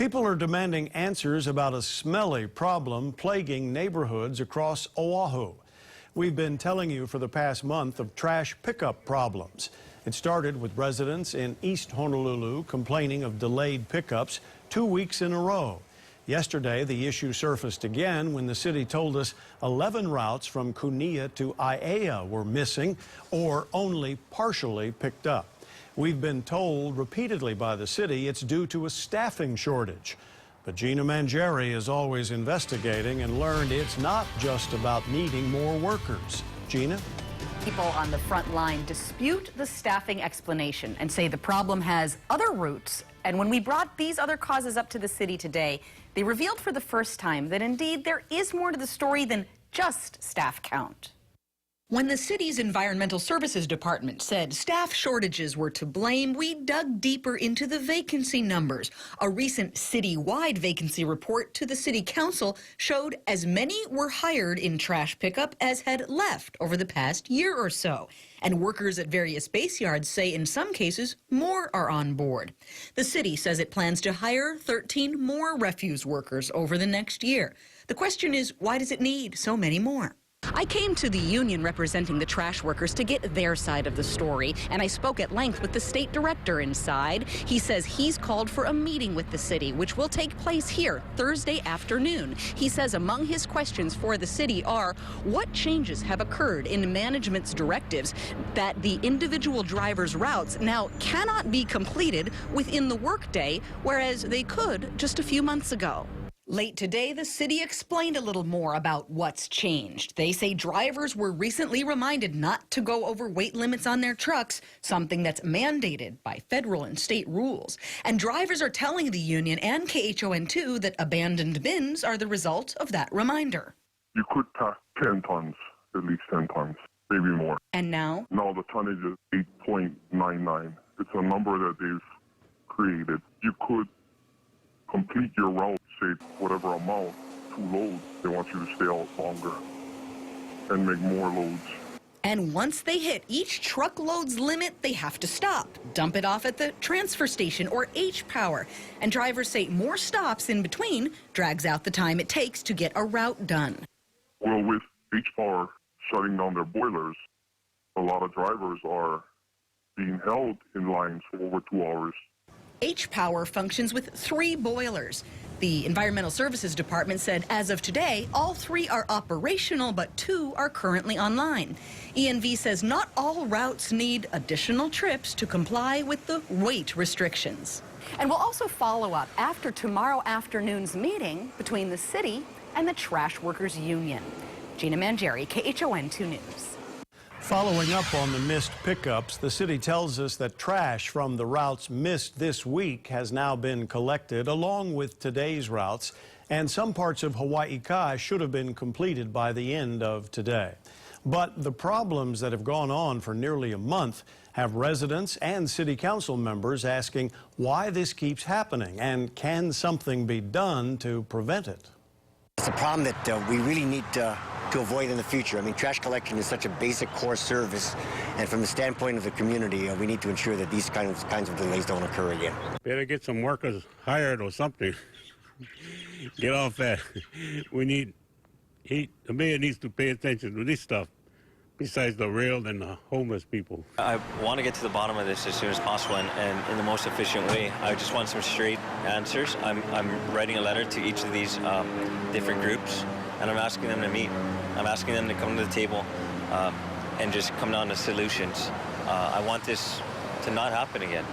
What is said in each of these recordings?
People are demanding answers about a smelly problem plaguing neighborhoods across Oahu. We've been telling you for the past month of trash pickup problems. It started with residents in East Honolulu complaining of delayed pickups 2 weeks in a row. Yesterday, the issue surfaced again when the city told us 11 routes from Kunia to Aiea were missing or only partially picked up. We've been told repeatedly by the city it's due to a staffing shortage. But Gina Mangieri is always investigating and learned it's not just about needing more workers. Gina? People on the front line dispute the staffing explanation and say the problem has other roots. And when we brought these other causes up to the city today, they revealed for the first time that indeed there is more to the story than just staff count. When the city's Environmental Services Department said staff shortages were to blame, we dug deeper into the vacancy numbers. A recent citywide vacancy report to the City Council showed as many were hired in trash pickup as had left over the past year or so. And workers at various base yards say in some cases more are on board. The city says it plans to hire 13 more refuse workers over the next year. The question is, why does it need so many more? I came to the union representing the trash workers to get their side of the story, and I spoke at length with the state director inside. He says he's called for a meeting with the city, which will take place here Thursday afternoon. He says among his questions for the city are, what changes have occurred in management's directives that the individual drivers' routes now cannot be completed within the workday, whereas they could just a few months ago. Late today, the city explained a little more about what's changed. They say drivers were recently reminded not to go over weight limits on their trucks, something that's mandated by federal and state rules. And drivers are telling the union and KHON too that abandoned bins are the result of that reminder. You could pack 10 tons, at least 10 tons, maybe more. And now? Now the tonnage is 8.99. It's a number that they've created. You could complete your route, say whatever amount, 2 loads. They want you to stay out longer and make more loads. And once they hit each truckload's limit, they have to stop, dump it off at the transfer station or H-Power. And drivers say more stops in between drags out the time it takes to get a route done. Well, with H-Power shutting down their boilers, a lot of drivers are being held in lines for over 2 hours. H-Power functions with 3 boilers. The Environmental Services Department said as of today, all 3 are operational, but 2 are currently online. ENV says not all routes need additional trips to comply with the weight restrictions. And we'll also follow up after tomorrow afternoon's meeting between the city and the Trash Workers Union. Gina Mangieri, KHON 2 News. Following up on the missed pickups, the city tells us that trash from the routes missed this week has now been collected along with today's routes, and some parts of Hawaii Kai should have been completed by the end of today. But the problems that have gone on for nearly a month have residents and city council members asking why this keeps happening and can something be done to prevent it. It's a problem that we really need to avoid in the future. I mean, trash collection is such a basic core service, and from the standpoint of the community, we need to ensure that these kinds of delays don't occur again. Better get some workers hired or something. Get off that. The mayor needs to pay attention to this stuff, besides the rail and the homeless people. I want to get to the bottom of this as soon as possible and in the most efficient way. I just want some straight answers. I'm writing a letter to each of these different groups, and I'm asking them to meet. I'm asking them to come to the table and just come down to solutions. I want this to not happen again.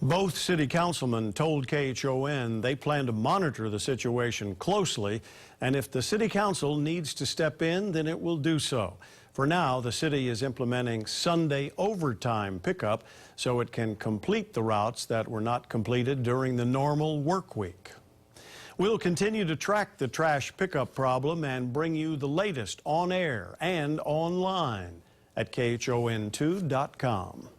Both city councilmen told KHON they plan to monitor the situation closely, and if the city council needs to step in, then it will do so. For now, the city is implementing Sunday overtime pickup so it can complete the routes that were not completed during the normal work week. We'll continue to track the trash pickup problem and bring you the latest on air and online at KHON2.com.